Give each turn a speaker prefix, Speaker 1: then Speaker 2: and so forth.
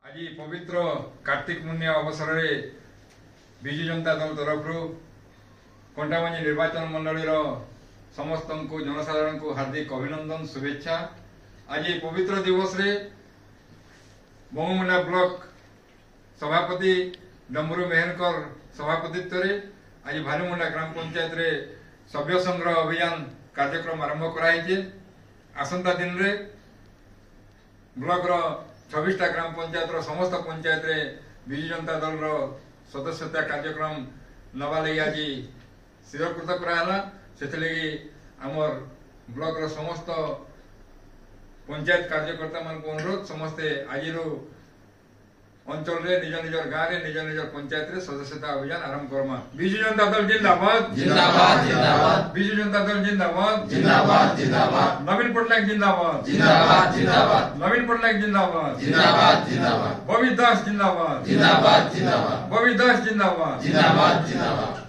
Speaker 1: आज पवित्र कार्तिक पुण्य अवसर में विजु जनता दल तरफ कंटाबांजी निर्वाचन मंडल समस्त को जनसाधारण को हार्दिक अभिनंदन शुभेच्छा। आज पवित्र दिवस रे बहुमुंडा ब्लॉक सभापति डम्बरू मेहनकर सभापतित्व रे आज भालुमुंडा ग्राम पंचायत रे सभ्य संग्रह अभियान कार्यक्रम आरंभ कराई। आसंता दिन रे ब्लॉक रो 26टा ग्राम पंचायत रो समस्त पंचायत रे विजु जनता दल रो सदस्यता कार्यक्रम नवा लगी आज स्थिरकृत कराला। सेथलगी आमर ब्लॉक रो समस्त पंचायत कार्यकर्ता मान को अनुरोध समस्ते आज अंचल रे निज निजर गाँव रे निज निजर पंचायत रे सदस्यता अभियान आरंभ करमा। विजु जनता दल जिंदाबाद
Speaker 2: जिंदाबाद जिंदाबाद।
Speaker 1: विजु जनता दल जिंदाबाद
Speaker 2: जिंदाबाद जिंदाबाद।
Speaker 1: नवीन पटनायक जिंदाबाद
Speaker 2: जिंदाबाद जिंदाबाद।
Speaker 1: नवीन पटनायक जिंदाबाद
Speaker 2: जिंदाबाद जिंदाबाद।
Speaker 1: बबी दास जिंदाबाद
Speaker 2: जिंदाबाद जिंदाबाद।
Speaker 1: बबी दास जिंदाबाद
Speaker 2: जिंदाबाद जिंदाबाद।